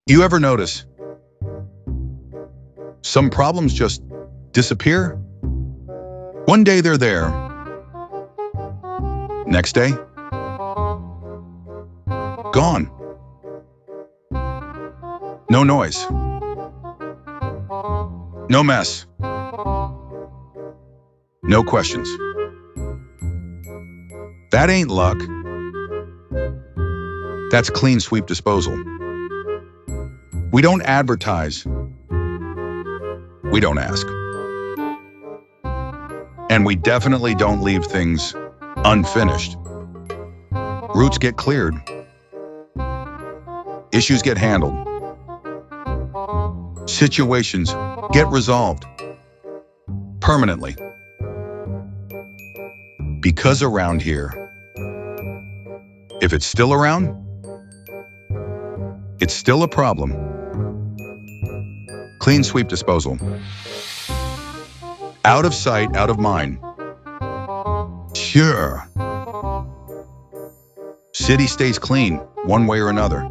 You ever notice some problems just disappear? One day they're there. Next day, gone. No noise. No mess. No questions. That ain't luck. That's clean sweep disposal. We don't advertise. We don't ask. And we definitely don't leave things unfinished. Routes get cleared. Issues get handled. Situations get resolved permanently. Because around here, if it's still around, it's still a problem. Clean sweep disposal. Out of sight, out of mind. Sure. City stays clean, one way or another.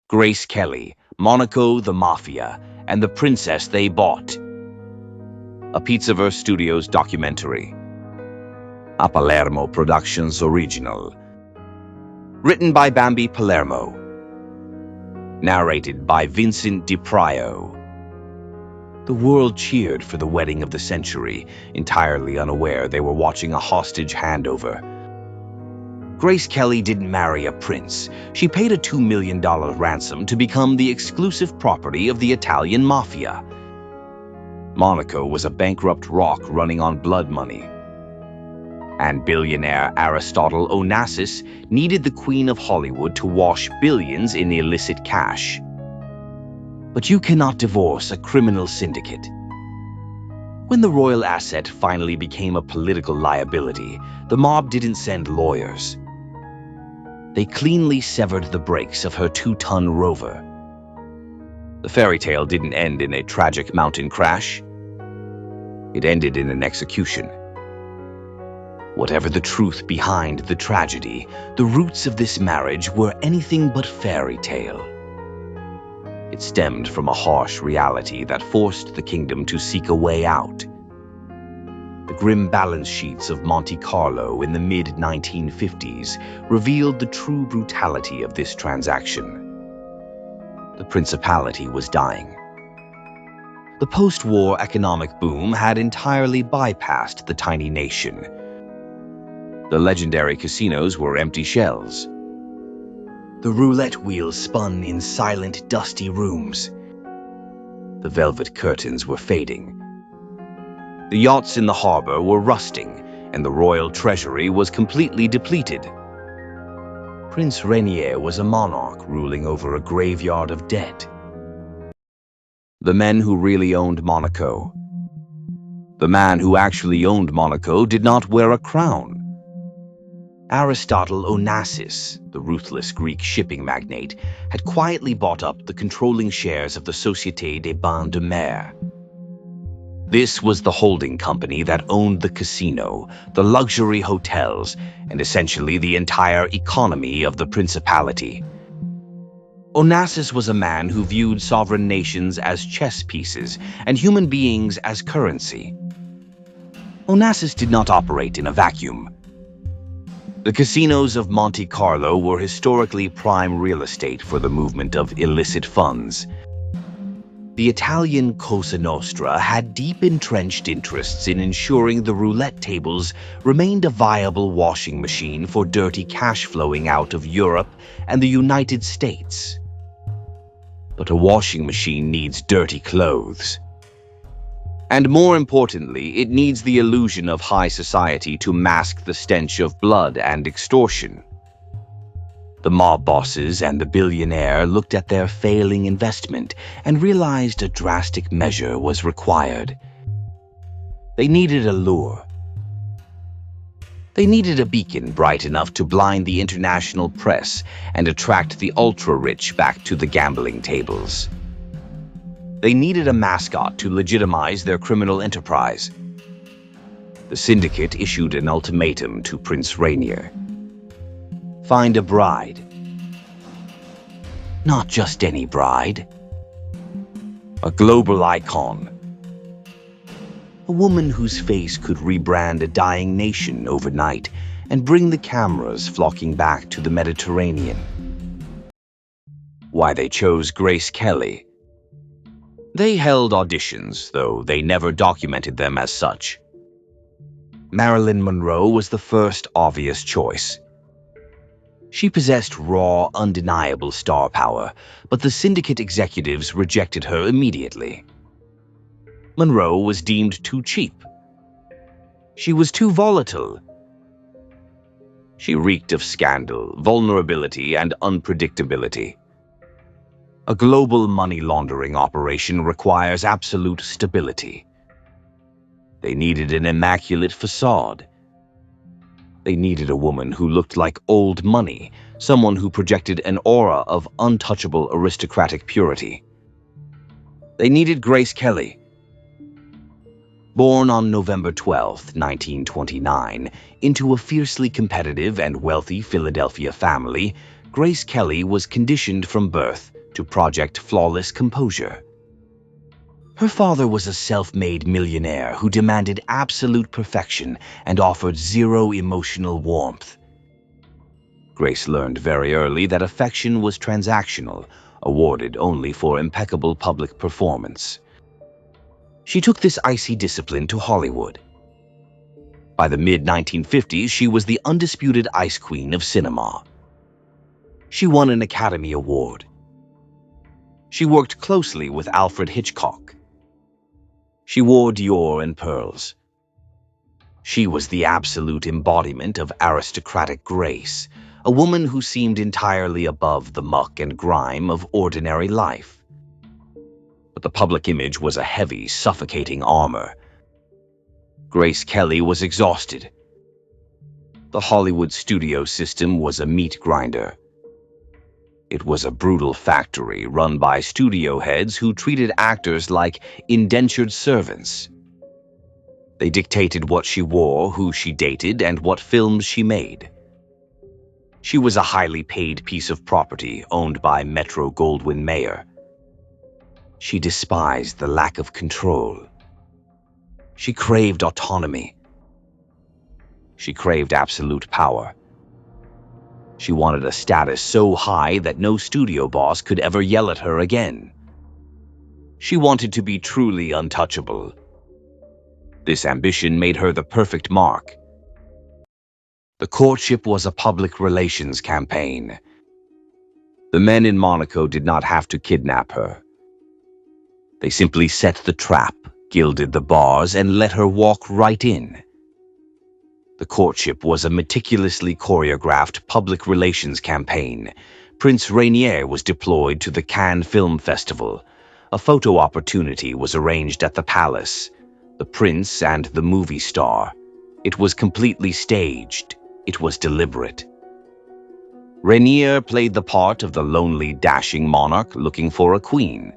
Grace Kelly, Monaco, the Mafia, and the Princess They Bought. A Pizzaverse Studios documentary. A Palermo Productions original. Written by Bambi Palermo. Narrated by Vincent DiPrio. The world cheered for the wedding of the century, entirely unaware they were watching a hostage handover. Grace Kelly didn't marry a prince. She paid a $2 million ransom to become the exclusive property of the Italian Mafia. Monaco was a bankrupt rock running on blood money. And billionaire Aristotle Onassis needed the Queen of Hollywood to wash billions in illicit cash. But you cannot divorce a criminal syndicate. When the royal asset finally became a political liability, the mob didn't send lawyers. They cleanly severed the brakes of her 2-ton rover. The fairy tale didn't end in a tragic mountain crash. It ended in an execution. Whatever the truth behind the tragedy, the roots of this marriage were anything but fairy tale. It stemmed from a harsh reality that forced the kingdom to seek a way out. The grim balance sheets of Monte Carlo in the mid-1950s revealed the true brutality of this transaction. The principality was dying. The post-war economic boom had entirely bypassed the tiny nation. The legendary casinos were empty shells. The roulette wheels spun in silent, dusty rooms. The velvet curtains were fading. The yachts in the harbor were rusting, and the royal treasury was completely depleted. Prince Rainier was a monarch ruling over a graveyard of debt. The men who really owned Monaco. The man who actually owned Monaco did not wear a crown. Aristotle Onassis, the ruthless Greek shipping magnate, had quietly bought up the controlling shares of the Société des Bains de Mer. This was the holding company that owned the casino, the luxury hotels, and essentially the entire economy of the principality. Onassis was a man who viewed sovereign nations as chess pieces and human beings as currency. Onassis did not operate in a vacuum. The casinos of Monte Carlo were historically prime real estate for the movement of illicit funds. The Italian Cosa Nostra had deep entrenched interests in ensuring the roulette tables remained a viable washing machine for dirty cash flowing out of Europe and the United States. But a washing machine needs dirty clothes. And more importantly, it needs the illusion of high society to mask the stench of blood and extortion. The mob bosses and the billionaire looked at their failing investment and realized a drastic measure was required. They needed a lure. They needed a beacon bright enough to blind the international press and attract the ultra-rich back to the gambling tables. They needed a mascot to legitimize their criminal enterprise. The syndicate issued an ultimatum to Prince Rainier. Find a bride. Not just any bride. A global icon. A woman whose face could rebrand a dying nation overnight and bring the cameras flocking back to the Mediterranean. Why they chose Grace Kelly. They held auditions, though they never documented them as such. Marilyn Monroe was the first obvious choice. She possessed raw, undeniable star power, but the syndicate executives rejected her immediately. Monroe was deemed too cheap. She was too volatile. She reeked of scandal, vulnerability, and unpredictability. A global money laundering operation requires absolute stability. They needed an immaculate facade. They needed a woman who looked like old money, someone who projected an aura of untouchable aristocratic purity. They needed Grace Kelly. Born on November 12, 1929, into a fiercely competitive and wealthy Philadelphia family, Grace Kelly was conditioned from birth to project flawless composure. Her father was a self-made millionaire who demanded absolute perfection and offered zero emotional warmth. Grace learned very early that affection was transactional, awarded only for impeccable public performance. She took this icy discipline to Hollywood. By the mid-1950s, she was the undisputed ice queen of cinema. She won an Academy Award. She worked closely with Alfred Hitchcock. She wore Dior and pearls. She was the absolute embodiment of aristocratic grace, a woman who seemed entirely above the muck and grime of ordinary life. But the public image was a heavy, suffocating armor. Grace Kelly was exhausted. The Hollywood studio system was a meat grinder. It was a brutal factory run by studio heads who treated actors like indentured servants. They dictated what she wore, who she dated, and what films she made. She was a highly paid piece of property owned by Metro-Goldwyn-Mayer. She despised the lack of control. She craved autonomy. She craved absolute power. She wanted a status so high that no studio boss could ever yell at her again. She wanted to be truly untouchable. This ambition made her the perfect mark. The courtship was a public relations campaign. The men in Monaco did not have to kidnap her. They simply set the trap, gilded the bars, and let her walk right in. The courtship was a meticulously choreographed public relations campaign. Prince Rainier was deployed to the Cannes Film Festival. A photo opportunity was arranged at the palace. The prince and the movie star. It was completely staged. It was deliberate. Rainier played the part of the lonely, dashing monarch looking for a queen.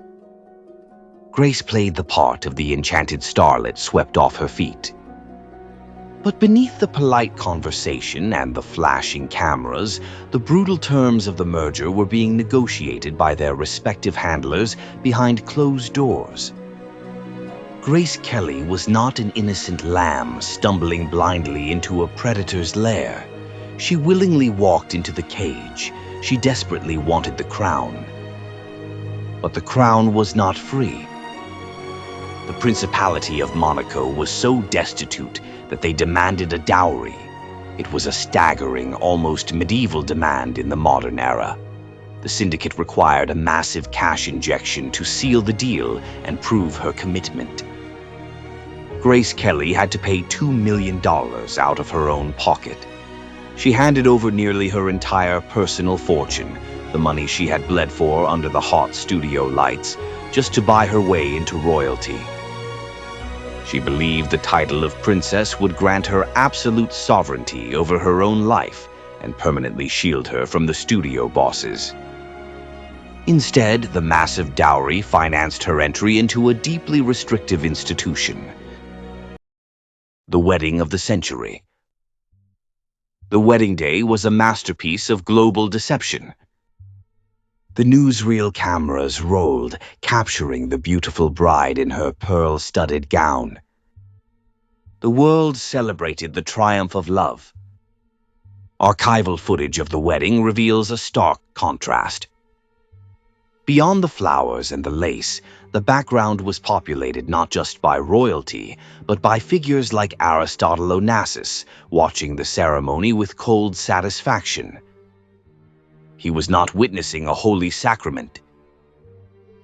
Grace played the part of the enchanted starlet swept off her feet. But beneath the polite conversation and the flashing cameras, the brutal terms of the merger were being negotiated by their respective handlers behind closed doors. Grace Kelly was not an innocent lamb stumbling blindly into a predator's lair. She willingly walked into the cage. She desperately wanted the crown. But the crown was not free. The principality of Monaco was so destitute that they demanded a dowry. It was a staggering, almost medieval demand in the modern era. The syndicate required a massive cash injection to seal the deal and prove her commitment. Grace Kelly had to pay $2 million out of her own pocket. She handed over nearly her entire personal fortune, the money she had bled for under the hot studio lights, just to buy her way into royalty. She believed the title of princess would grant her absolute sovereignty over her own life and permanently shield her from the studio bosses. Instead, the massive dowry financed her entry into a deeply restrictive institution. The wedding of the century. The wedding day was a masterpiece of global deception. The newsreel cameras rolled, capturing the beautiful bride in her pearl-studded gown. The world celebrated the triumph of love. Archival footage of the wedding reveals a stark contrast. Beyond the flowers and the lace, the background was populated not just by royalty, but by figures like Aristotle Onassis, watching the ceremony with cold satisfaction. He was not witnessing a holy sacrament.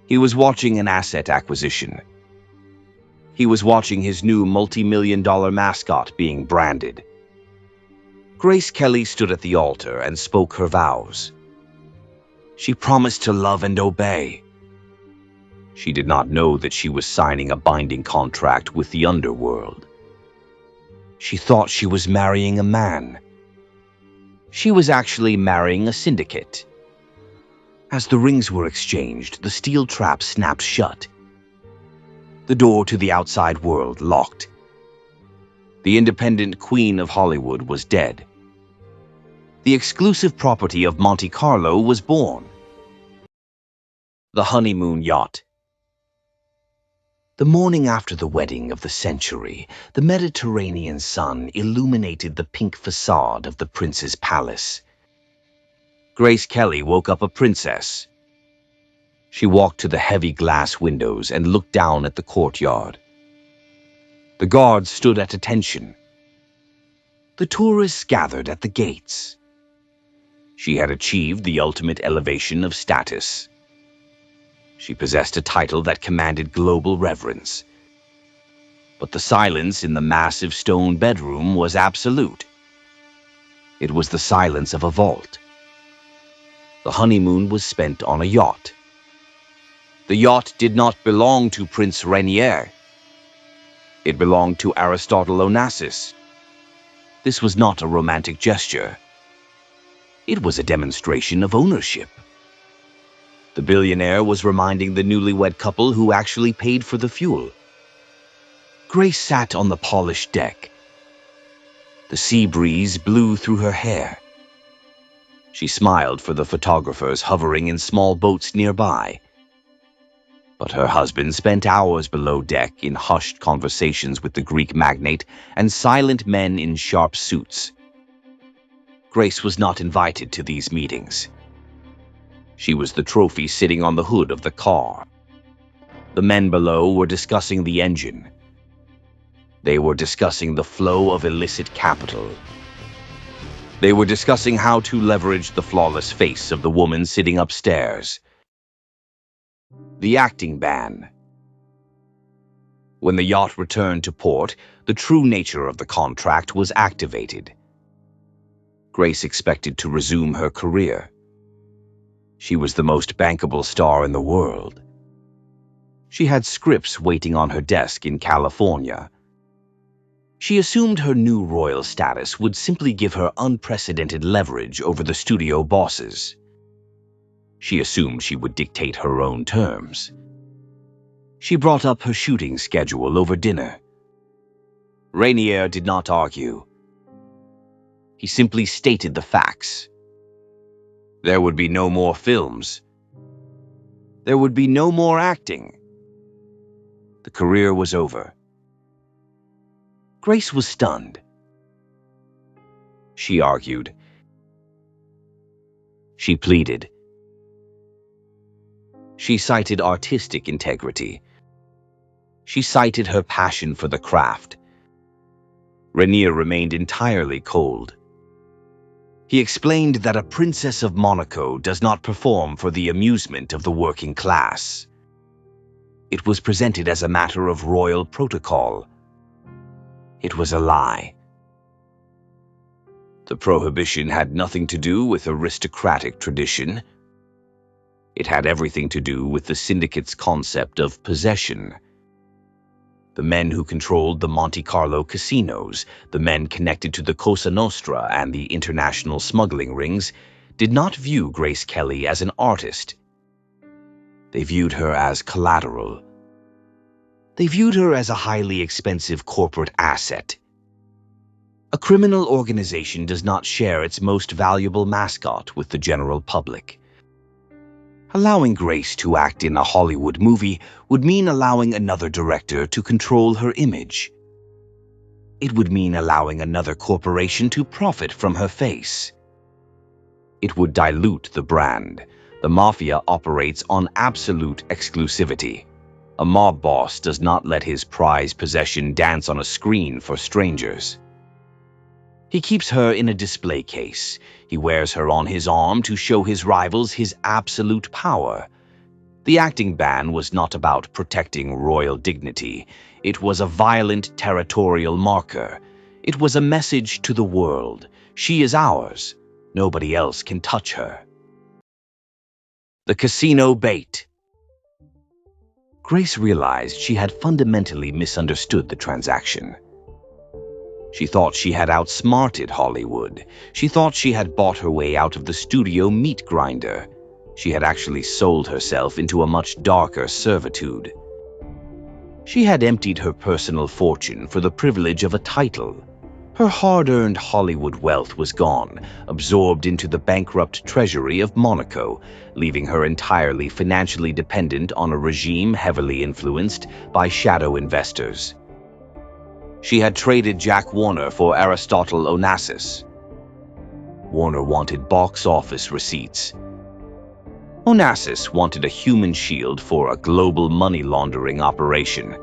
He was watching an asset acquisition. He was watching his new multi-million-dollar mascot being branded. Grace Kelly stood at the altar and spoke her vows. She promised to love and obey. She did not know that she was signing a binding contract with the underworld. She thought she was marrying a man. She was actually marrying a syndicate. As the rings were exchanged, the steel trap snapped shut. The door to the outside world locked. The independent queen of Hollywood was dead. The exclusive property of Monte Carlo was born. The honeymoon yacht. The morning after the wedding of the century, the Mediterranean sun illuminated the pink facade of the prince's palace. Grace Kelly woke up a princess. She walked to the heavy glass windows and looked down at the courtyard. The guards stood at attention. The tourists gathered at the gates. She had achieved the ultimate elevation of status. She possessed a title that commanded global reverence. But the silence in the massive stone bedroom was absolute. It was the silence of a vault. The honeymoon was spent on a yacht. The yacht did not belong to Prince Rainier. It belonged to Aristotle Onassis. This was not a romantic gesture. It was a demonstration of ownership. The billionaire was reminding the newlywed couple who actually paid for the fuel. Grace sat on the polished deck. The sea breeze blew through her hair. She smiled for the photographers hovering in small boats nearby. But her husband spent hours below deck in hushed conversations with the Greek magnate and silent men in sharp suits. Grace was not invited to these meetings. She was the trophy sitting on the hood of the car. The men below were discussing the engine. They were discussing the flow of illicit capital. They were discussing how to leverage the flawless face of the woman sitting upstairs. The acting ban. When the yacht returned to port, the true nature of the contract was activated. Grace expected to resume her career. She was the most bankable star in the world. She had scripts waiting on her desk in California. She assumed her new royal status would simply give her unprecedented leverage over the studio bosses. She assumed she would dictate her own terms. She brought up her shooting schedule over dinner. Rainier did not argue. He simply stated the facts. There would be no more films. There would be no more acting. The career was over. Grace was stunned. She argued. She pleaded. She cited artistic integrity. She cited her passion for the craft. Rainier remained entirely cold. He explained that a princess of Monaco does not perform for the amusement of the working class. It was presented as a matter of royal protocol. It was a lie. The prohibition had nothing to do with aristocratic tradition. It had everything to do with the syndicate's concept of possession. The men who controlled the Monte Carlo casinos, the men connected to the Cosa Nostra and the international smuggling rings, did not view Grace Kelly as an artist. They viewed her as collateral. They viewed her as a highly expensive corporate asset. A criminal organization does not share its most valuable mascot with the general public. Allowing Grace to act in a Hollywood movie would mean allowing another director to control her image. It would mean allowing another corporation to profit from her face. It would dilute the brand. The Mafia operates on absolute exclusivity. A mob boss does not let his prized possession dance on a screen for strangers. He keeps her in a display case. He wears her on his arm to show his rivals his absolute power. The acting ban was not about protecting royal dignity. It was a violent territorial marker. It was a message to the world. She is ours. Nobody else can touch her. The casino bait. Grace realized she had fundamentally misunderstood the transaction. She thought she had outsmarted Hollywood. She thought she had bought her way out of the studio meat grinder. She had actually sold herself into a much darker servitude. She had emptied her personal fortune for the privilege of a title. Her hard-earned Hollywood wealth was gone, absorbed into the bankrupt treasury of Monaco, leaving her entirely financially dependent on a regime heavily influenced by shadow investors. She had traded Jack Warner for Aristotle Onassis. Warner wanted box office receipts. Onassis wanted a human shield for a global money laundering operation.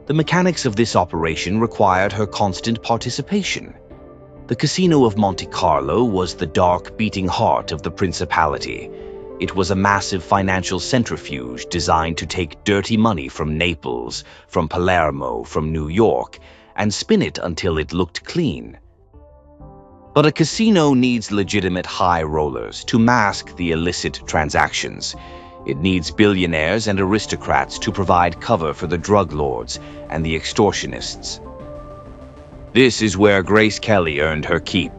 The mechanics of this operation required her constant participation. The Casino of Monte Carlo was the dark, beating heart of the principality. It was a massive financial centrifuge designed to take dirty money from Naples, from Palermo, from New York, and spin it until it looked clean. But a casino needs legitimate high rollers to mask the illicit transactions. It needs billionaires and aristocrats to provide cover for the drug lords and the extortionists. This is where Grace Kelly earned her keep.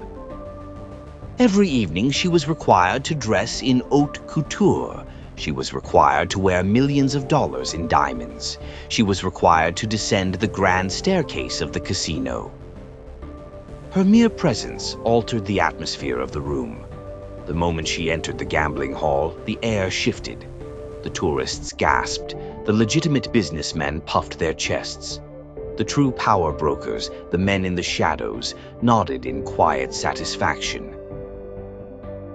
Every evening she was required to dress in haute couture. She was required to wear millions of dollars in diamonds. She was required to descend the grand staircase of the casino. Her mere presence altered the atmosphere of the room. The moment she entered the gambling hall, the air shifted. The tourists gasped. The legitimate businessmen puffed their chests. The true power brokers, the men in the shadows, nodded in quiet satisfaction.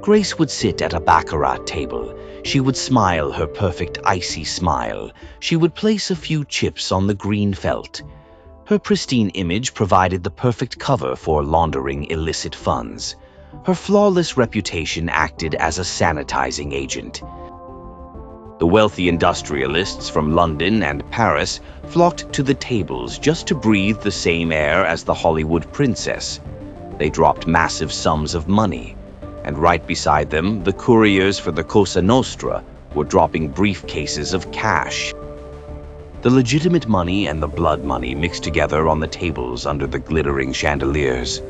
Grace would sit at a baccarat table. She would smile her perfect icy smile. She would place a few chips on the green felt. Her pristine image provided the perfect cover for laundering illicit funds. Her flawless reputation acted as a sanitizing agent. The wealthy industrialists from London and Paris flocked to the tables just to breathe the same air as the Hollywood princess. They dropped massive sums of money, and right beside them, the couriers for the Cosa Nostra were dropping briefcases of cash. The legitimate money and the blood money mixed together on the tables under the glittering chandeliers.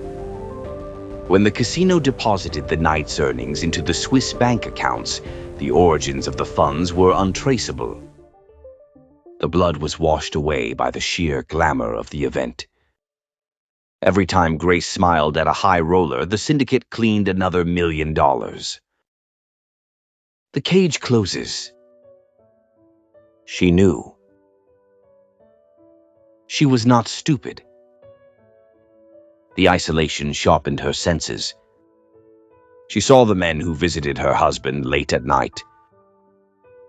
When the casino deposited the night's earnings into the Swiss bank accounts, the origins of the funds were untraceable. The blood was washed away by the sheer glamour of the event. Every time Grace smiled at a high roller, the syndicate cleaned another $1 million. The cage closes. She knew. She was not stupid. The isolation sharpened her senses. She saw the men who visited her husband late at night.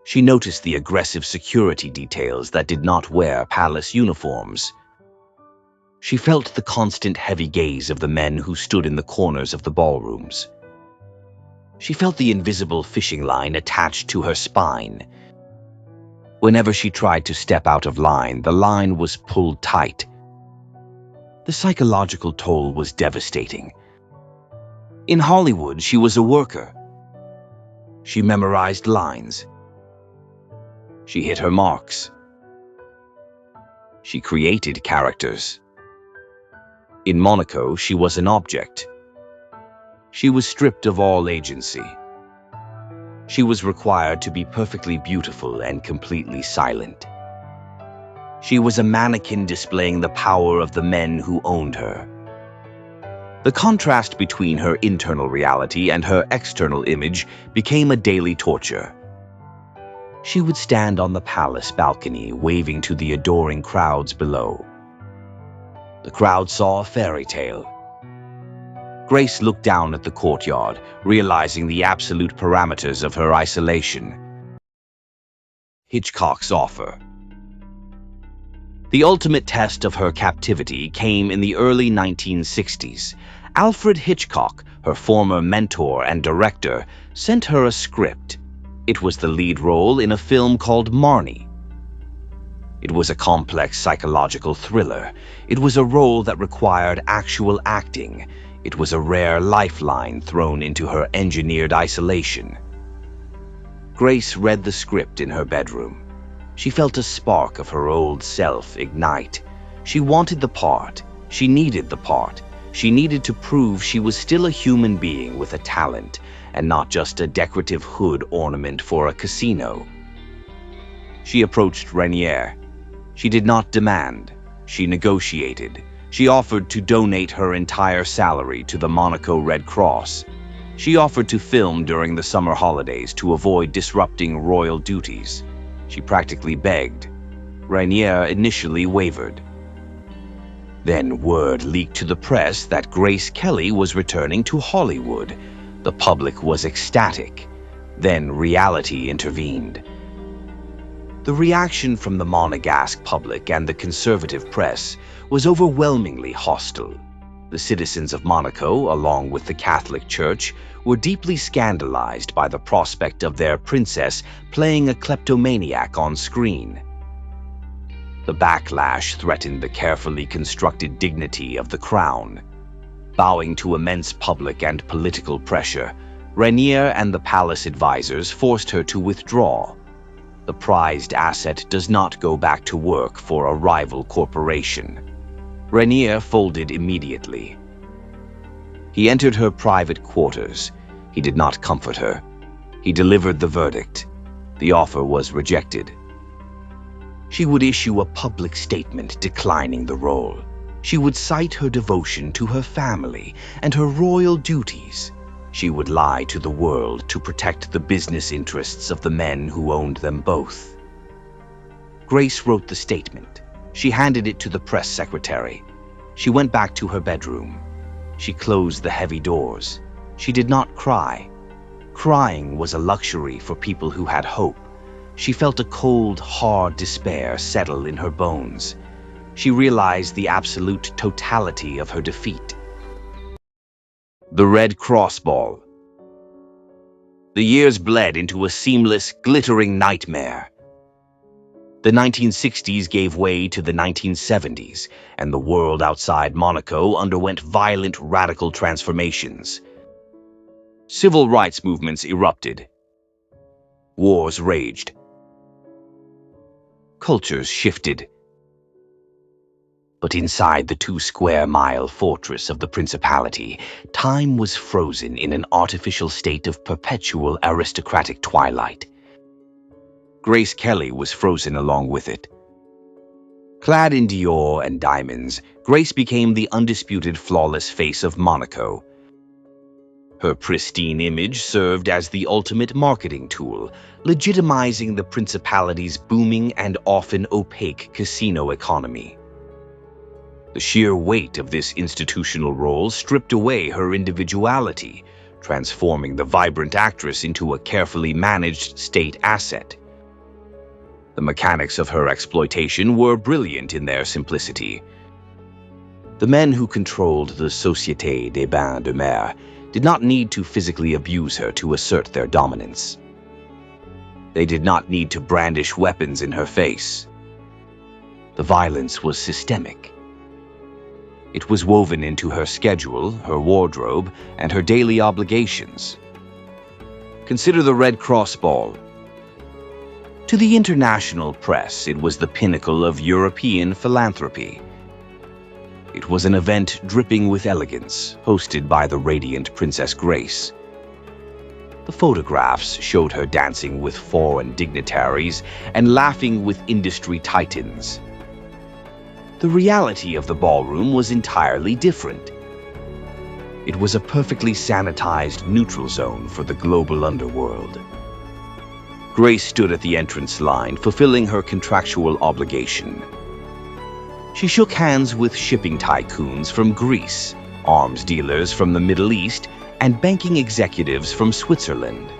She noticed the aggressive security details that did not wear palace uniforms. She felt the constant heavy gaze of the men who stood in the corners of the ballrooms. She felt the invisible fishing line attached to her spine. Whenever she tried to step out of line, the line was pulled tight. The psychological toll was devastating. In Hollywood, she was a worker. She memorized lines. She hit her marks. She created characters. In Monaco, she was an object. She was stripped of all agency. She was required to be perfectly beautiful and completely silent. She was a mannequin displaying the power of the men who owned her. The contrast between her internal reality and her external image became a daily torture. She would stand on the palace balcony, waving to the adoring crowds below. The crowd saw a fairy tale. Grace looked down at the courtyard, realizing the absolute parameters of her isolation. Hitchcock's offer. The ultimate test of her captivity came in the early 1960s. Alfred Hitchcock, her former mentor and director, sent her a script. It was the lead role in a film called Marnie. It was a complex psychological thriller. It was a role that required actual acting. It was a rare lifeline thrown into her engineered isolation. Grace read the script in her bedroom. She felt a spark of her old self ignite. She wanted the part. She needed the part. She needed to prove she was still a human being with a talent, and not just a decorative hood ornament for a casino. She approached Rainier. She did not demand. She negotiated. She offered to donate her entire salary to the Monaco Red Cross. She offered to film during the summer holidays to avoid disrupting royal duties. She practically begged. Rainier initially wavered. Then word leaked to the press that Grace Kelly was returning to Hollywood. The public was ecstatic. Then reality intervened. The reaction from the Monegasque public and the conservative press was overwhelmingly hostile. The citizens of Monaco, along with the Catholic Church, were deeply scandalized by the prospect of their princess playing a kleptomaniac on screen. The backlash threatened the carefully constructed dignity of the crown. Bowing to immense public and political pressure, Rainier and the palace advisors forced her to withdraw. The prized asset does not go back to work for a rival corporation. Rainier folded immediately. He entered her private quarters. He did not comfort her. He delivered the verdict. The offer was rejected. She would issue a public statement declining the role. She would cite her devotion to her family and her royal duties. She would lie to the world to protect the business interests of the men who owned them both. Grace wrote the statement. She handed it to the press secretary. She went back to her bedroom. She closed the heavy doors. She did not cry. Crying was a luxury for people who had hope. She felt a cold, hard despair settle in her bones. She realized the absolute totality of her defeat. The Red Cross Ball. The years bled into a seamless, glittering nightmare. The 1960s gave way to the 1970s, and the world outside Monaco underwent violent, radical transformations. Civil rights movements erupted. Wars raged. Cultures shifted. But inside the 2-square-mile fortress of the principality, time was frozen in an artificial state of perpetual aristocratic twilight. Grace Kelly was frozen along with it. Clad in Dior and diamonds, Grace became the undisputed flawless face of Monaco. Her pristine image served as the ultimate marketing tool, legitimizing the principality's booming and often opaque casino economy. The sheer weight of this institutional role stripped away her individuality, transforming the vibrant actress into a carefully managed state asset. The mechanics of her exploitation were brilliant in their simplicity. The men who controlled the Société des Bains de Mer did not need to physically abuse her to assert their dominance. They did not need to brandish weapons in her face. The violence was systemic. It was woven into her schedule, her wardrobe, and her daily obligations. Consider the Red Cross Ball. To the international press, it was the pinnacle of European philanthropy. It was an event dripping with elegance, hosted by the radiant Princess Grace. The photographs showed her dancing with foreign dignitaries and laughing with industry titans. The reality of the ballroom was entirely different. It was a perfectly sanitized neutral zone for the global underworld. Grace stood at the entrance line, fulfilling her contractual obligation. She shook hands with shipping tycoons from Greece, arms dealers from the Middle East, and banking executives from Switzerland.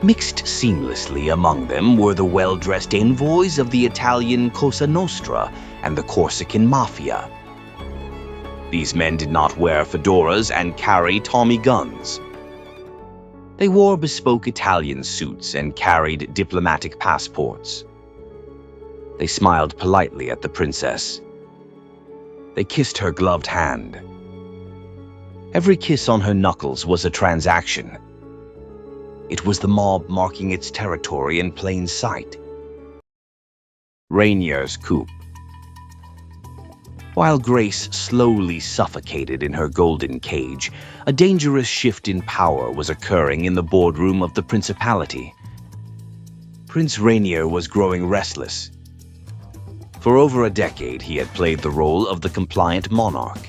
Mixed seamlessly among them were the well-dressed envoys of the Italian Cosa Nostra and the Corsican Mafia. These men did not wear fedoras and carry Tommy guns. They wore bespoke Italian suits and carried diplomatic passports. They smiled politely at the princess. They kissed her gloved hand. Every kiss on her knuckles was a transaction. It was the mob marking its territory in plain sight. Rainier's coup. While Grace slowly suffocated in her golden cage, a dangerous shift in power was occurring in the boardroom of the principality. Prince Rainier was growing restless. For over a decade, he had played the role of the compliant monarch.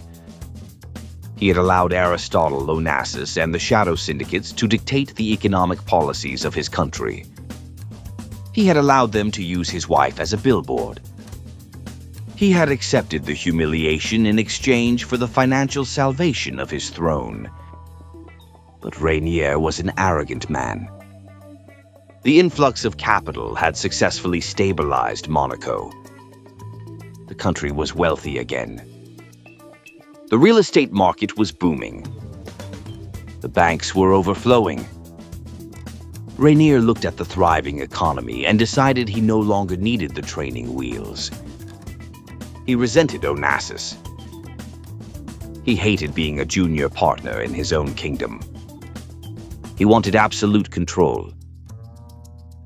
He had allowed Aristotle Onassis and the Shadow Syndicates to dictate the economic policies of his country. He had allowed them to use his wife as a billboard. He had accepted the humiliation in exchange for the financial salvation of his throne. But Rainier was an arrogant man. The influx of capital had successfully stabilized Monaco. The country was wealthy again. The real estate market was booming. The banks were overflowing. Rainier looked at the thriving economy and decided he no longer needed the training wheels. He resented Onassis. He hated being a junior partner in his own kingdom. He wanted absolute control.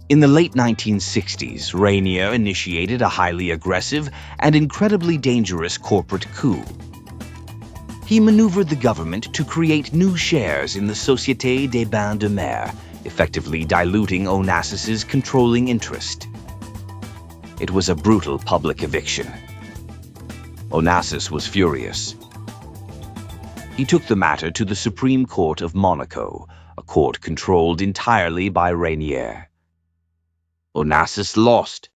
In the late 1960s, Rainier initiated a highly aggressive and incredibly dangerous corporate coup. He maneuvered the government to create new shares in the Société des Bains de Mer, effectively diluting Onassis's controlling interest. It was a brutal public eviction. Onassis was furious. He took the matter to the Supreme Court of Monaco, a court controlled entirely by Rainier. Onassis lost.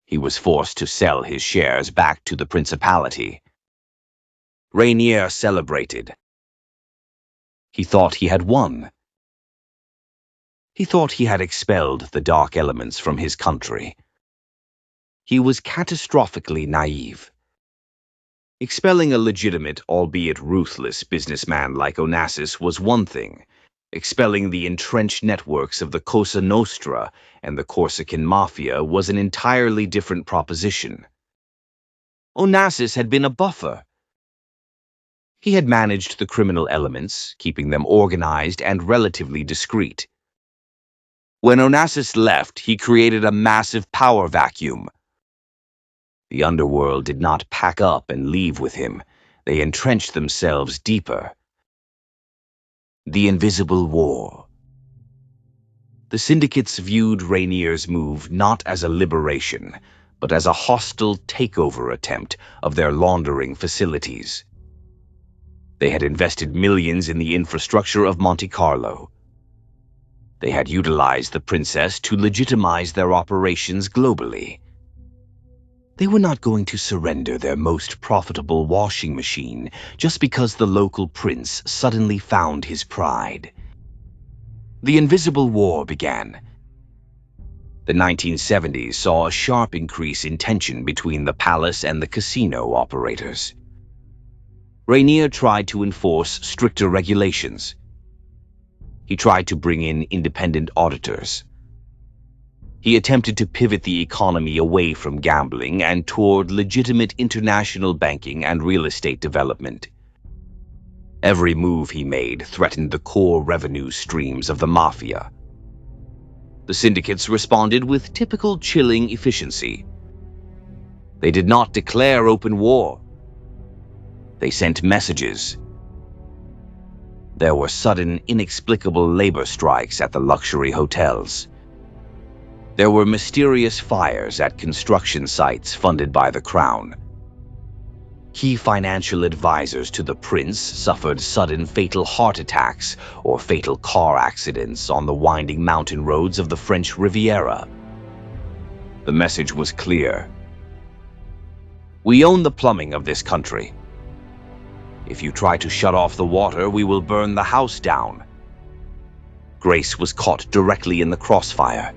He was forced to sell his shares back to the principality. Rainier celebrated. He thought he had won. He thought he had expelled the dark elements from his country. He was catastrophically naive. Expelling a legitimate, albeit ruthless, businessman like Onassis was one thing. Expelling the entrenched networks of the Cosa Nostra and the Corsican Mafia was an entirely different proposition. Onassis had been a buffer. He had managed the criminal elements, keeping them organized and relatively discreet. When Onassis left, he created a massive power vacuum. The underworld did not pack up and leave with him. They entrenched themselves deeper. The Invisible War. The syndicates viewed Rainier's move not as a liberation, but as a hostile takeover attempt of their laundering facilities. They had invested millions in the infrastructure of Monte Carlo. They had utilized the princess to legitimize their operations globally. They were not going to surrender their most profitable washing machine just because the local prince suddenly found his pride. The Invisible War began. The 1970s saw a sharp increase in tension between the palace and the casino operators. Rainier tried to enforce stricter regulations. He tried to bring in independent auditors. He attempted to pivot the economy away from gambling and toward legitimate international banking and real estate development. Every move he made threatened the core revenue streams of the Mafia. The syndicates responded with typical chilling efficiency. They did not declare open war. They sent messages. There were sudden, inexplicable labor strikes at the luxury hotels. There were mysterious fires at construction sites funded by the crown. Key financial advisors to the prince suffered sudden fatal heart attacks or fatal car accidents on the winding mountain roads of the French Riviera. The message was clear. We own the plumbing of this country. If you try to shut off the water, we will burn the house down. Grace was caught directly in the crossfire.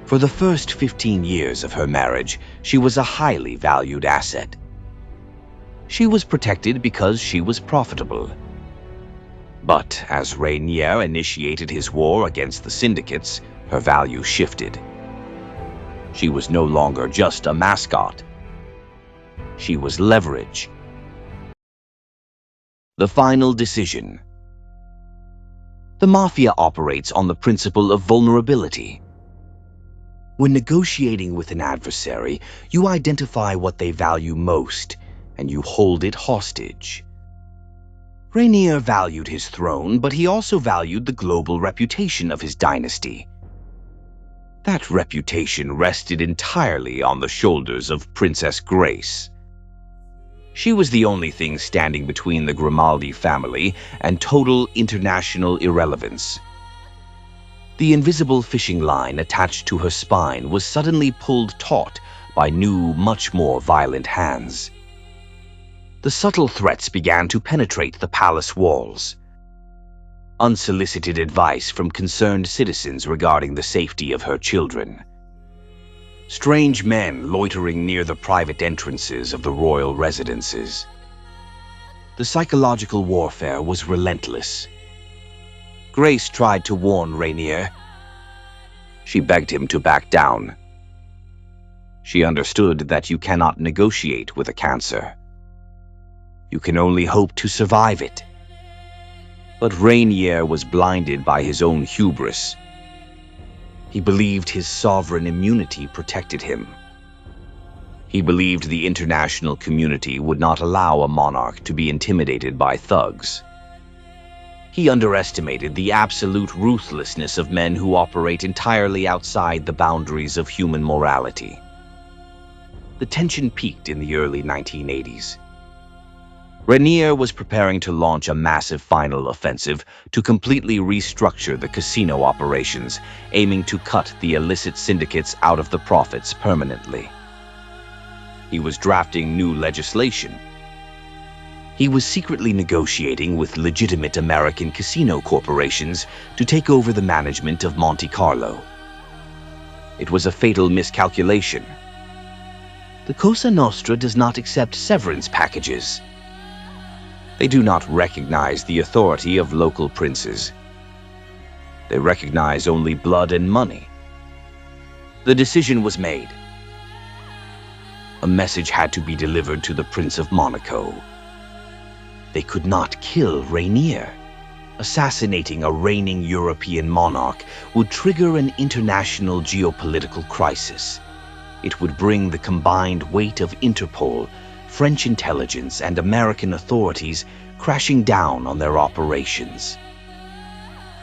For the first 15 years of her marriage, she was a highly valued asset. She was protected because she was profitable. But as Rainier initiated his war against the syndicates, her value shifted. She was no longer just a mascot. She was leverage. The final decision. The Mafia operates on the principle of vulnerability. When negotiating with an adversary, you identify what they value most, and you hold it hostage. Rainier valued his throne, but he also valued the global reputation of his dynasty. That reputation rested entirely on the shoulders of Princess Grace. She was the only thing standing between the Grimaldi family and total international irrelevance. The invisible fishing line attached to her spine was suddenly pulled taut by new, much more violent hands. The subtle threats began to penetrate the palace walls. Unsolicited advice from concerned citizens regarding the safety of her children. Strange men loitering near the private entrances of the royal residences. The psychological warfare was relentless. Grace tried to warn Rainier. She begged him to back down. She understood that you cannot negotiate with a cancer. You can only hope to survive it. But Rainier was blinded by his own hubris. He believed his sovereign immunity protected him. He believed the international community would not allow a monarch to be intimidated by thugs. He underestimated the absolute ruthlessness of men who operate entirely outside the boundaries of human morality. The tension peaked in the early 1980s. Rainier was preparing to launch a massive final offensive to completely restructure the casino operations, aiming to cut the illicit syndicates out of the profits permanently. He was drafting new legislation. He was secretly negotiating with legitimate American casino corporations to take over the management of Monte Carlo. It was a fatal miscalculation. The Cosa Nostra does not accept severance packages. They do not recognize the authority of local princes. They recognize only blood and money. The decision was made. A message had to be delivered to the Prince of Monaco. They could not kill Rainier. Assassinating a reigning European monarch would trigger an international geopolitical crisis. It would bring the combined weight of Interpol, French intelligence, and American authorities crashing down on their operations.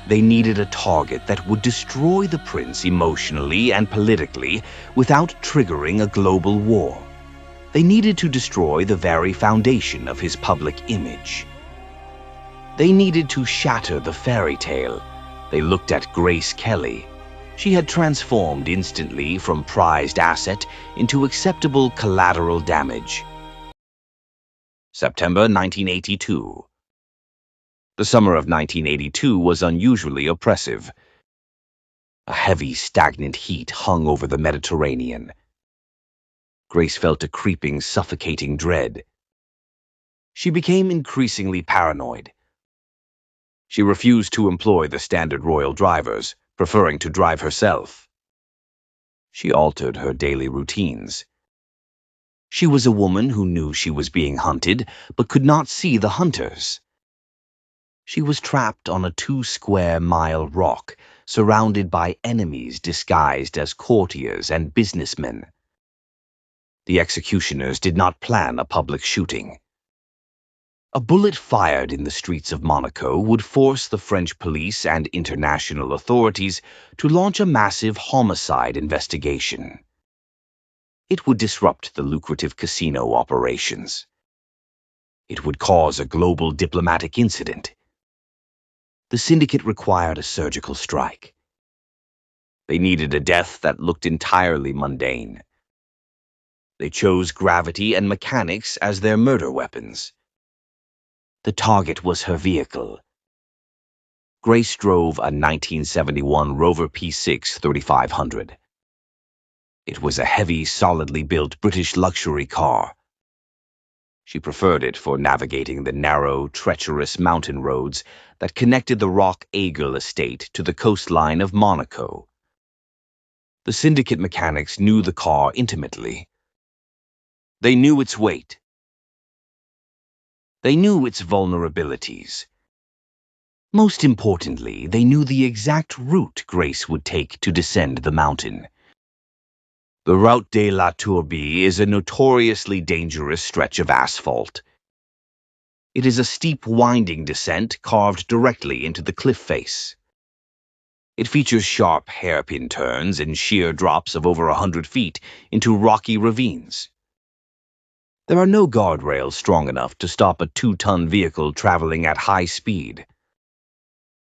They needed a target that would destroy the prince emotionally and politically without triggering a global war. They needed to destroy the very foundation of his public image. They needed to shatter the fairy tale. They looked at Grace Kelly. She had transformed instantly from prized asset into acceptable collateral damage. September 1982. The summer of 1982 was unusually oppressive. A heavy, stagnant heat hung over the Mediterranean. Grace felt a creeping, suffocating dread. She became increasingly paranoid. She refused to employ the standard royal drivers, preferring to drive herself. She altered her daily routines. She was a woman who knew she was being hunted, but could not see the hunters. She was trapped on a 2-square-mile rock, surrounded by enemies disguised as courtiers and businessmen. The executioners did not plan a public shooting. A bullet fired in the streets of Monaco would force the French police and international authorities to launch a massive homicide investigation. It would disrupt the lucrative casino operations. It would cause a global diplomatic incident. The syndicate required a surgical strike. They needed a death that looked entirely mundane. They chose gravity and mechanics as their murder weapons. The target was her vehicle. Grace drove a 1971 Rover P6 3500. It was a heavy, solidly built British luxury car. She preferred it for navigating the narrow, treacherous mountain roads that connected the Rock Aigle estate to the coastline of Monaco. The syndicate mechanics knew the car intimately. They knew its weight. They knew its vulnerabilities. Most importantly, they knew the exact route Grace would take to descend the mountain. The Route de la Tourbie is a notoriously dangerous stretch of asphalt. It is a steep, winding descent carved directly into the cliff face. It features sharp hairpin turns and sheer drops of over 100 feet into rocky ravines. There are no guardrails strong enough to stop a 2-ton vehicle traveling at high speed.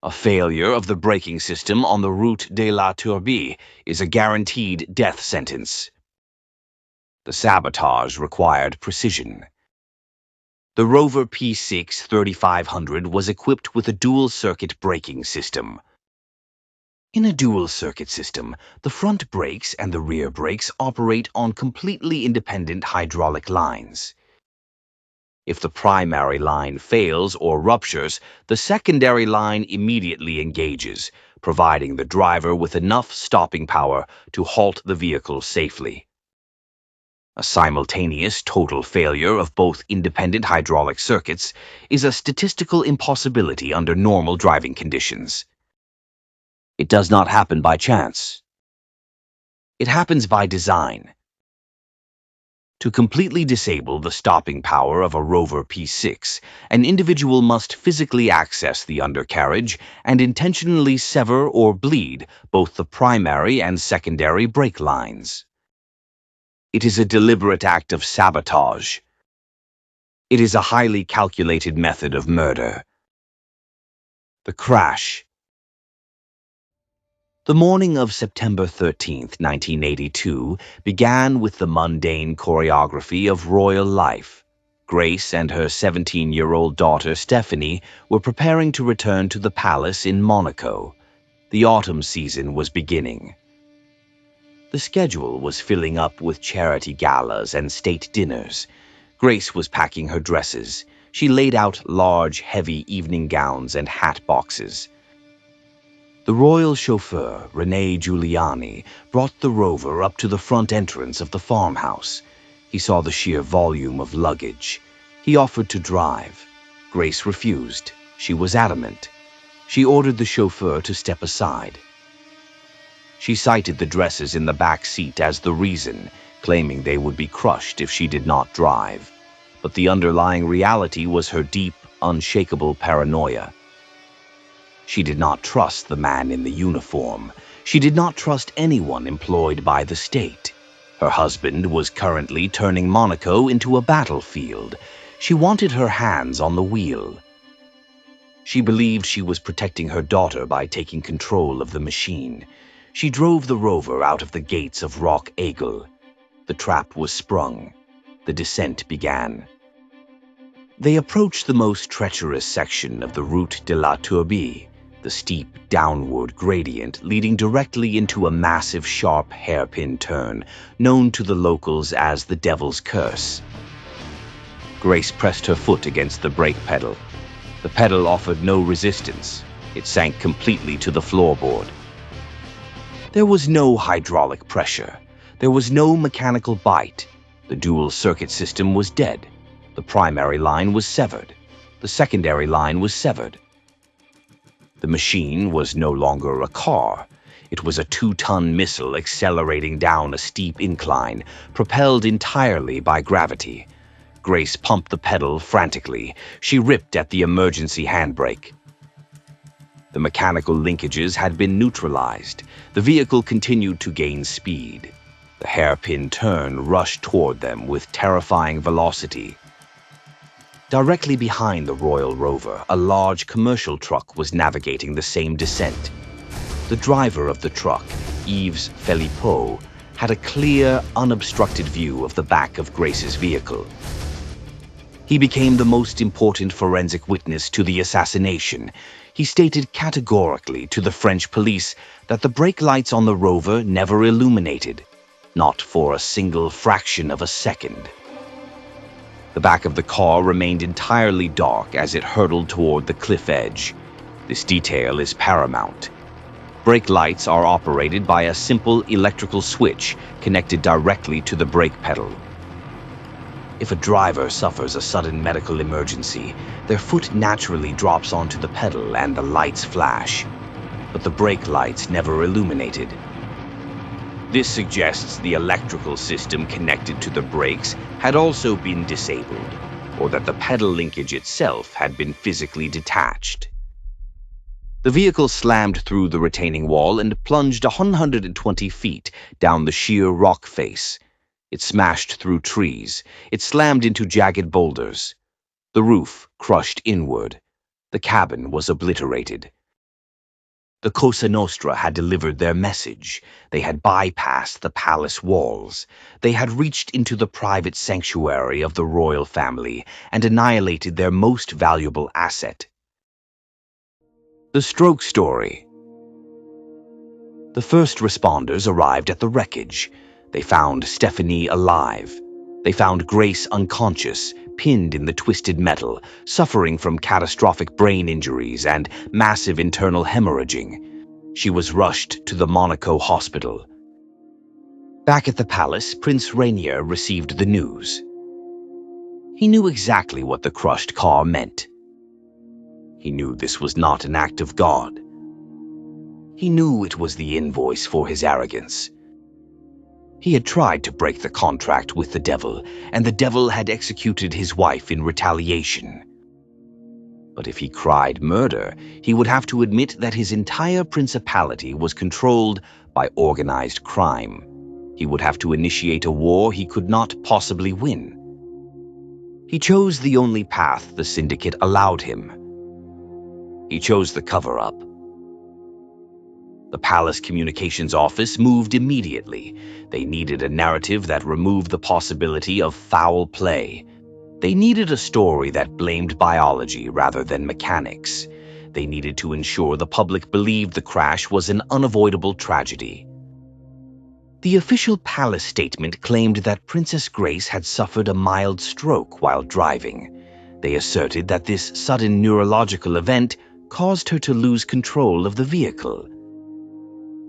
A failure of the braking system on the Route de la Tourbie is a guaranteed death sentence. The sabotage required precision. The Rover P6 3500 was equipped with a dual-circuit braking system. In a dual-circuit system, the front brakes and the rear brakes operate on completely independent hydraulic lines. If the primary line fails or ruptures, the secondary line immediately engages, providing the driver with enough stopping power to halt the vehicle safely. A simultaneous total failure of both independent hydraulic circuits is a statistical impossibility under normal driving conditions. It does not happen by chance. It happens by design. To completely disable the stopping power of a Rover P6, an individual must physically access the undercarriage and intentionally sever or bleed both the primary and secondary brake lines. It is a deliberate act of sabotage. It is a highly calculated method of murder. The crash. The morning of September 13, 1982, began with the mundane choreography of royal life. Grace and her 17-year-old daughter Stephanie were preparing to return to the palace in Monaco. The autumn season was beginning. The schedule was filling up with charity galas and state dinners. Grace was packing her dresses. She laid out large, heavy evening gowns and hat boxes. The royal chauffeur, Rene Giuliani, brought the Rover up to the front entrance of the farmhouse. He saw the sheer volume of luggage. He offered to drive. Grace refused. She was adamant. She ordered the chauffeur to step aside. She cited the dresses in the back seat as the reason, claiming they would be crushed if she did not drive. But the underlying reality was her deep, unshakable paranoia. She did not trust the man in the uniform. She did not trust anyone employed by the state. Her husband was currently turning Monaco into a battlefield. She wanted her hands on the wheel. She believed she was protecting her daughter by taking control of the machine. She drove the Rover out of the gates of Rock Aigle. The trap was sprung. The descent began. They approached the most treacherous section of the Route de la Tourbie, the steep downward gradient leading directly into a massive sharp hairpin turn known to the locals as the Devil's Curse. Grace pressed her foot against the brake pedal. The pedal offered no resistance. It sank completely to the floorboard. There was no hydraulic pressure. There was no mechanical bite. The dual circuit system was dead. The primary line was severed. The secondary line was severed. The machine was no longer a car. It was a 2-ton missile accelerating down a steep incline, propelled entirely by gravity. Grace pumped the pedal frantically. She ripped at the emergency handbrake. The mechanical linkages had been neutralized. The vehicle continued to gain speed. The hairpin turn rushed toward them with terrifying velocity. Directly behind the Royal Rover, a large commercial truck was navigating the same descent. The driver of the truck, Yves Philippot, had a clear, unobstructed view of the back of Grace's vehicle. He became the most important forensic witness to the assassination. He stated categorically to the French police that the brake lights on the Rover never illuminated, not for a single fraction of a second. The back of the car remained entirely dark as it hurtled toward the cliff edge. This detail is paramount. Brake lights are operated by a simple electrical switch connected directly to the brake pedal. If a driver suffers a sudden medical emergency, their foot naturally drops onto the pedal and the lights flash. But the brake lights never illuminated. This suggests the electrical system connected to the brakes had also been disabled, or that the pedal linkage itself had been physically detached. The vehicle slammed through the retaining wall and plunged 120 feet down the sheer rock face. It smashed through trees. It slammed into jagged boulders. The roof crushed inward. The cabin was obliterated. The Cosa Nostra had delivered their message. They had bypassed the palace walls. They had reached into the private sanctuary of the royal family and annihilated their most valuable asset. The stroke story. The first responders arrived at the wreckage. They found Stephanie alive. They found Grace unconscious, pinned in the twisted metal, suffering from catastrophic brain injuries and massive internal hemorrhaging. She was rushed to the Monaco hospital. Back at the palace, Prince Rainier received the news. He knew exactly what the crushed car meant. He knew this was not an act of God. He knew it was the invoice for his arrogance. He had tried to break the contract with the devil, and the devil had executed his wife in retaliation. But if he cried murder, he would have to admit that his entire principality was controlled by organized crime. He would have to initiate a war he could not possibly win. He chose the only path the syndicate allowed him. He chose the cover-up. The palace communications office moved immediately. They needed a narrative that removed the possibility of foul play. They needed a story that blamed biology rather than mechanics. They needed to ensure the public believed the crash was an unavoidable tragedy. The official palace statement claimed that Princess Grace had suffered a mild stroke while driving. They asserted that this sudden neurological event caused her to lose control of the vehicle.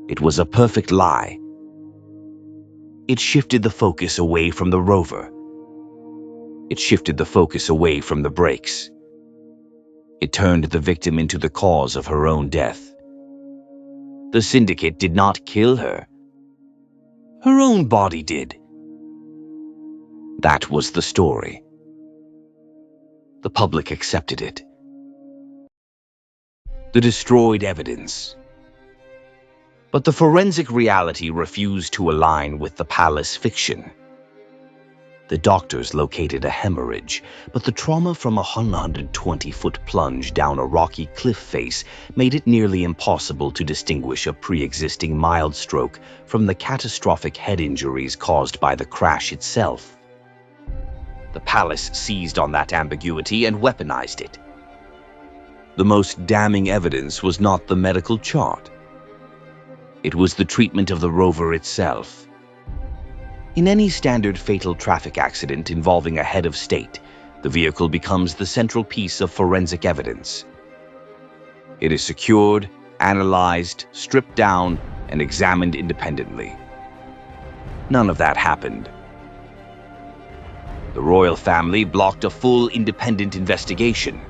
It was a perfect lie. It shifted the focus away from the rover. It shifted the focus away from the brakes. It turned the victim into the cause of her own death. The syndicate did not kill her. Her own body did. That was the story. The public accepted it. The destroyed evidence. But the forensic reality refused to align with the palace fiction. The doctors located a hemorrhage, but the trauma from a 120-foot plunge down a rocky cliff face made it nearly impossible to distinguish a pre-existing mild stroke from the catastrophic head injuries caused by the crash itself. The palace seized on that ambiguity and weaponized it. The most damning evidence was not the medical chart. It was the treatment of the rover itself. In any standard fatal traffic accident involving a head of state, the vehicle becomes the central piece of forensic evidence. It is secured, analyzed, stripped down, and examined independently. None of that happened. The royal family blocked a full independent investigation.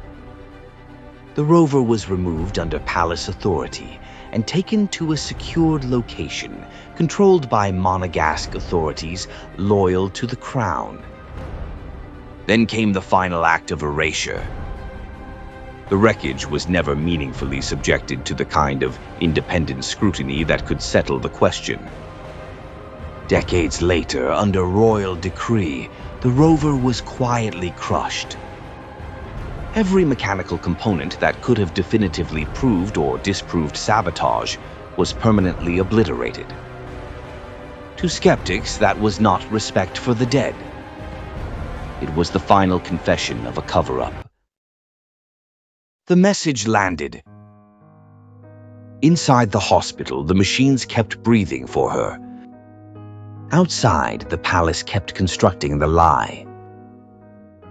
The rover was removed under palace authority and taken to a secured location controlled by Monegasque authorities loyal to the crown. Then came the final act of erasure. The wreckage was never meaningfully subjected to the kind of independent scrutiny that could settle the question. Decades later, under royal decree, the rover was quietly crushed. Every mechanical component that could have definitively proved or disproved sabotage was permanently obliterated. To skeptics, that was not respect for the dead. It was the final confession of a cover-up. The message landed. Inside the hospital, the machines kept breathing for her. Outside, the palace kept constructing the lie.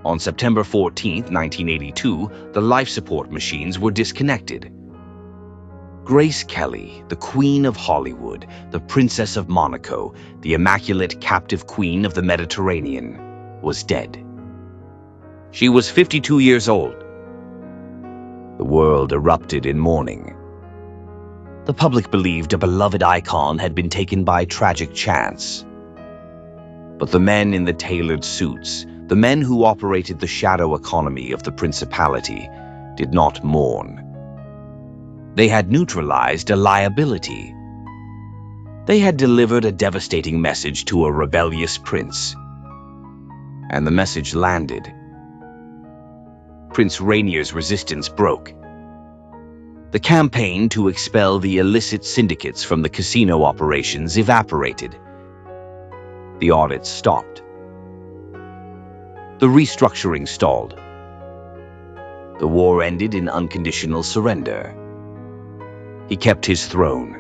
On September 14, 1982, the life support machines were disconnected. Grace Kelly, the Queen of Hollywood, the Princess of Monaco, the immaculate captive queen of the Mediterranean, was dead. She was 52 years old. The world erupted in mourning. The public believed a beloved icon had been taken by tragic chance. But the men in the tailored suits, the men who operated the shadow economy of the principality, did not mourn. They had neutralized a liability. They had delivered a devastating message to a rebellious prince. And the message landed. Prince Rainier's resistance broke. The campaign to expel the illicit syndicates from the casino operations evaporated. The audits stopped. The restructuring stalled. The war ended in unconditional surrender. He kept his throne,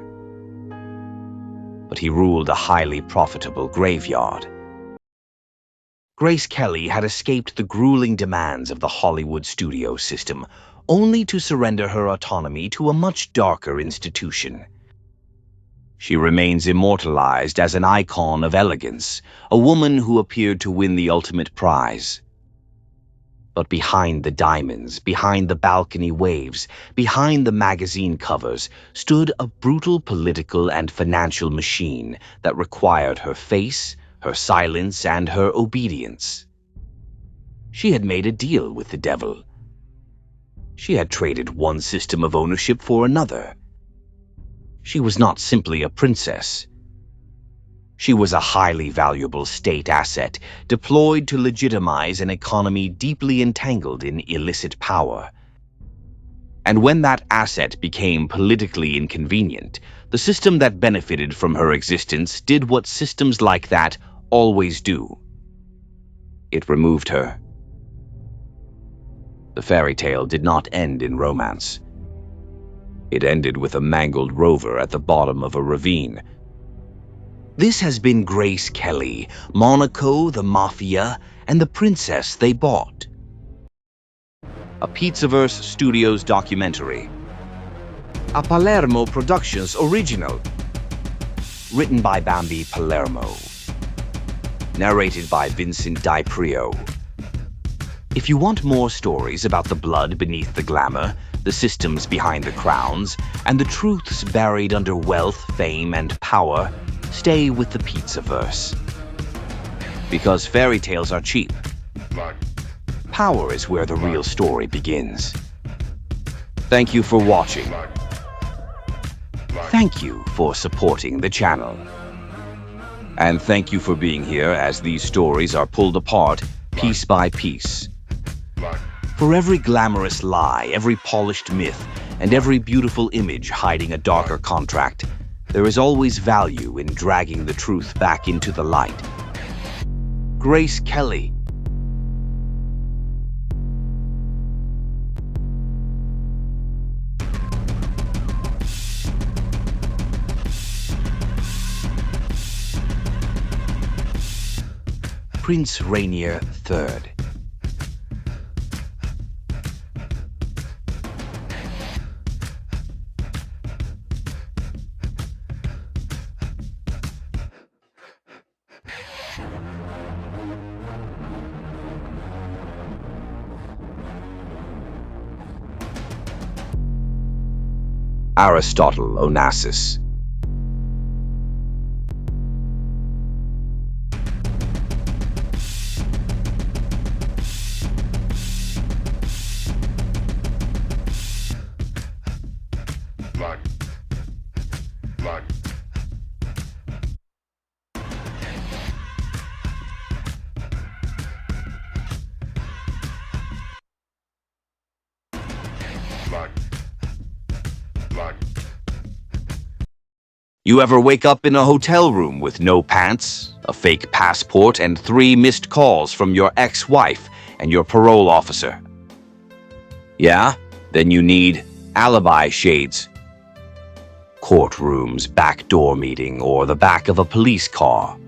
but he ruled a highly profitable graveyard. Grace Kelly had escaped the grueling demands of the Hollywood studio system, only to surrender her autonomy to a much darker institution. She remains immortalized as an icon of elegance, a woman who appeared to win the ultimate prize. But behind the diamonds, behind the balcony waves, behind the magazine covers, stood a brutal political and financial machine that required her face, her silence, and her obedience. She had made a deal with the devil. She had traded one system of ownership for another. She was not simply a princess. She was a highly valuable state asset deployed to legitimize an economy deeply entangled in illicit power. And when that asset became politically inconvenient, the system that benefited from her existence did what systems like that always do. It removed her. The fairy tale did not end in romance. It ended with a mangled rover at the bottom of a ravine. This has been Grace Kelly, Monaco, the Mafia, and the princess they bought. A Pizzaverse Studios documentary. A Palermo Productions original. Written by Bambi Palermo. Narrated by Vincent Di-Prio. If you want more stories about the blood beneath the glamour, the systems behind the crowns, and the truths buried under wealth, fame, and power, stay with the Pizzaverse. Because fairy tales are cheap. Power is where the real story begins. Thank you for watching. Thank you for supporting the channel. And thank you for being here as these stories are pulled apart piece by piece. For every glamorous lie, every polished myth, and every beautiful image hiding a darker contract, there is always value in dragging the truth back into the light. Grace Kelly. Prince Rainier III. Aristotle Onassis. You ever wake up in a hotel room with no pants, a fake passport, and 3 missed calls from your ex-wife and your parole officer? Yeah? Then you need alibi shades. Courtrooms, backdoor meeting, or the back of a police car.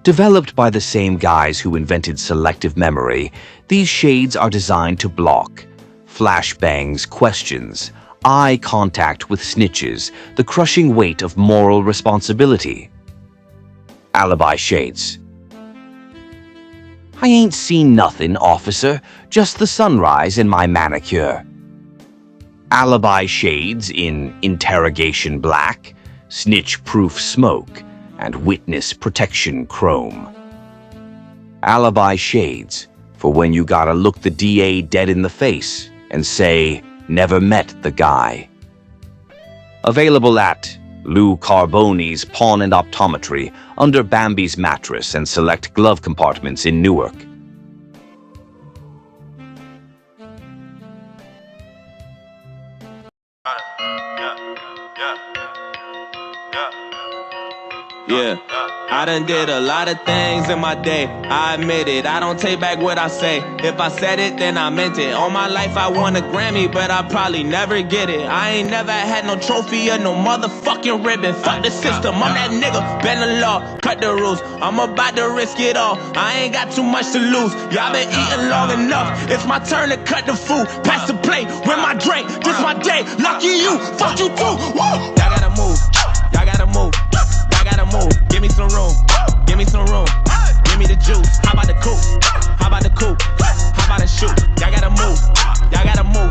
Developed by the same guys who invented selective memory, these shades are designed to block flashbangs, questions, eye contact with snitches, the crushing weight of moral responsibility. Alibi shades. I ain't seen nothing, officer, just the sunrise and my manicure. Alibi shades in interrogation black, snitch-proof smoke, and witness protection chrome. Alibi shades for when you gotta look the DA dead in the face and say, never met the guy. Available at Lou Carboni's Pawn and Optometry, under Bambi's mattress and select glove compartments in Newark. Yeah, I done did a lot of things in my day, I admit it, I don't take back what I say. If I said it, then I meant it. All my life I won a Grammy, but I probably never get it. I ain't never had no trophy or no motherfucking ribbon. Fuck the system, I'm that nigga, bend the law, cut the rules. I'm about to risk it all, I ain't got too much to lose. Y'all been eating long enough, it's my turn to cut the food. Pass the plate, win my drink, this my day. Lucky you, fuck you too, woo! Y'all gotta move, y'all gotta move. Gotta move, give me some room, give me some room, give me the juice. How about the coupe? How about the coupe? How about the shoot? Y'all gotta move, y'all gotta move,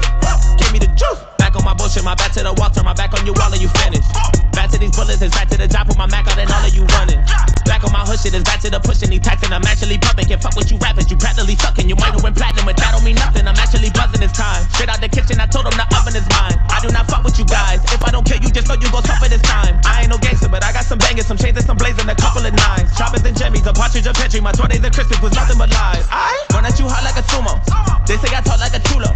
give me the juice. Back on my bullshit, my back to the wall, turn my back on you, all of you finished. Back to these bullets, it's back to the job, put my Mac out and all of you running. Back on my hood shit, it's back to the pushing, these taxing, I'm actually pumping. Can't fuck with you rappers, you practically sucking. You might have went platinum, but that don't mean nothing. I'm actually buzzing this time. Straight out the kitchen, I told them the oven is mine. I do not fuck with you guys. If I don't kill you, just know you gon' suffer this time. I ain't no gangster, but I got some bangers, some chains and some blazing, a couple of nines. Choppers and jimmies, a partridge, a petri. My 20s and Christmas was nothing but lies. I run at you hot like a sumo. They say I talk like a chulo.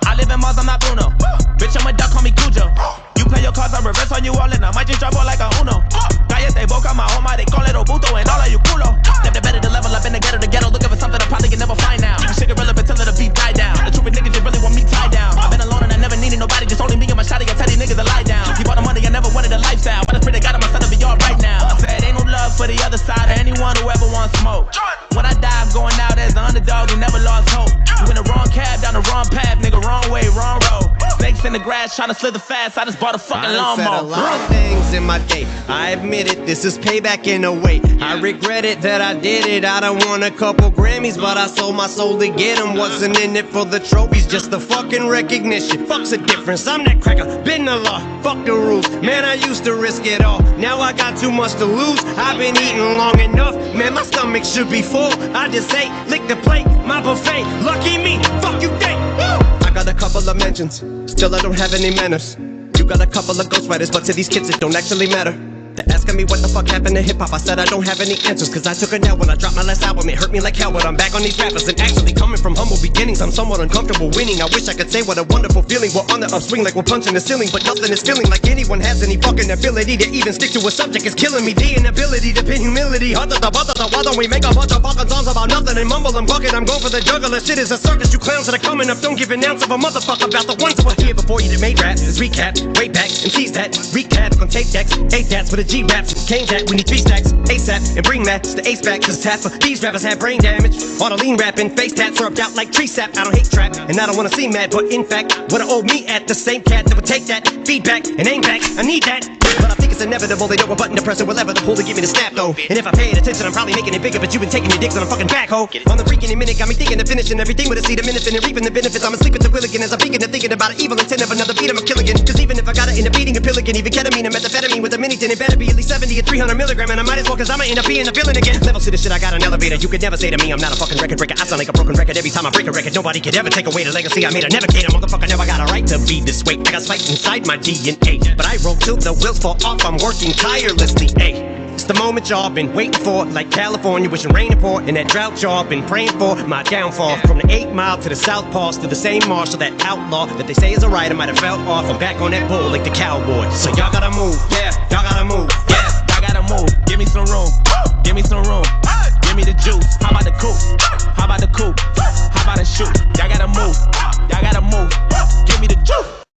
I live in Mars, I'm not Bruno. Bitch, I'm a duck, call me Cujo. You play your cards, I reverse on you all, and I might just drop all like a Uno. Cállate boca, my home, they call it Obuto, and all of you culo. Never better to level up in the ghetto, looking for something I probably can never find now. Keep shit irrelevant till the beat die down. The stupid niggas just really want me tied down. I've been alone and I never needed nobody, just only me and my shawty. I tell these niggas to lie down. Keep all the money, I never wanted a lifestyle. But I pray to God I'm gonna be all right now. I said ain't no love for the other side or anyone who ever wants smoke. When I die, I'm going out as the underdog who never lost hope. You in the wrong cab, down the wrong path, nigga, wrong way, wrong road. Snakes in the grass, trying to slither fast. I just bought a fucking lawnmower. I said a lot of things in my day. I admit it, this is payback in a way. I regret it that I did it. I done won a couple Grammys, but I sold my soul to get them. Wasn't in it for the trophies, just the fucking recognition. Fuck's the difference, I'm that cracker, been the law, fuck the rules. Man, I used to risk it all, now I got too much to lose. I've been eating long enough, man, my stomach should be full. I just ate, lick the plate, my buffet. Lucky me, fuck you think. I got a couple of mentions, still I don't have any manners. You got a couple of ghostwriters, but to these kids it don't actually matter. They're asking me what the fuck happened to hip-hop. I said I don't have any answers, cause I took a nap when I dropped my last album. It hurt me like hell, but I'm back on these rappers. And actually coming from humble beginnings, I'm somewhat uncomfortable winning. I wish I could say what a wonderful feeling. We're on the upswing like we're punching the ceiling, but nothing is feeling like anyone has any fucking ability to even stick to a subject. Is killing me, the inability to pin humility. Why don't we make a bunch of fucking songs about nothing and mumble and bucket? I'm going for the juggler, shit is a circus. You clowns that are coming up, don't give an ounce of a motherfucker about the ones that were here before you that made rap. This recap, way back, and tease that, recap on tape decks, 8 tats with a G-raps. That we need 3 stacks ASAP and bring that to the ace back, cause half of these rappers have brain damage. On a lean rapping, face tats syrupped out like tree sap. I don't hate trap and I don't wanna seem mad, but in fact, what I owe me at the same cat that would take that feedback and aim back. I need that, but I think it's that's inevitable. They know a button to press and whatever the pull to give me the snap though. And if I paid attention, I'm probably making it bigger, but you've been taking your dicks on a fucking backhoe. On the freaking minute, got me thinking of finishing everything with a seed of innocent and reaping the benefits. I'm asleep at the wheel again as I'm thinking about an evil intent of another beat. I'm a kill again. Cause even if I gotta end up eating a pill again, even ketamine and methamphetamine with a mini tin, it better be at least 70 or 300 milligram. And I might as well, cause I'ma end up being a villain again. Levels to the shit, I got an elevator. You could never say to me, I'm not a fucking record breaker. I sound like a broken record every time I break a record. Nobody could ever take away the legacy I made. I never gave a motherfucker, never got a right to be this way. I got spiked inside my DNA, but I roll till the wheels fall off. I'm working tirelessly, ayy. It's the moment y'all been waiting for, like California wishing rain to pour, and that drought y'all been praying for. My downfall, from the 8 Mile to the South Pass, to the same marshal, that outlaw that they say is a rider might have fell off. I'm back on that bull like the cowboy. So y'all gotta move, yeah, y'all gotta move, yeah, y'all gotta move. Give me some room, give me some room, give me the juice. How about the coupe? How about the coupe? How about the shoot? Y'all gotta move, y'all gotta move. Give me the juice.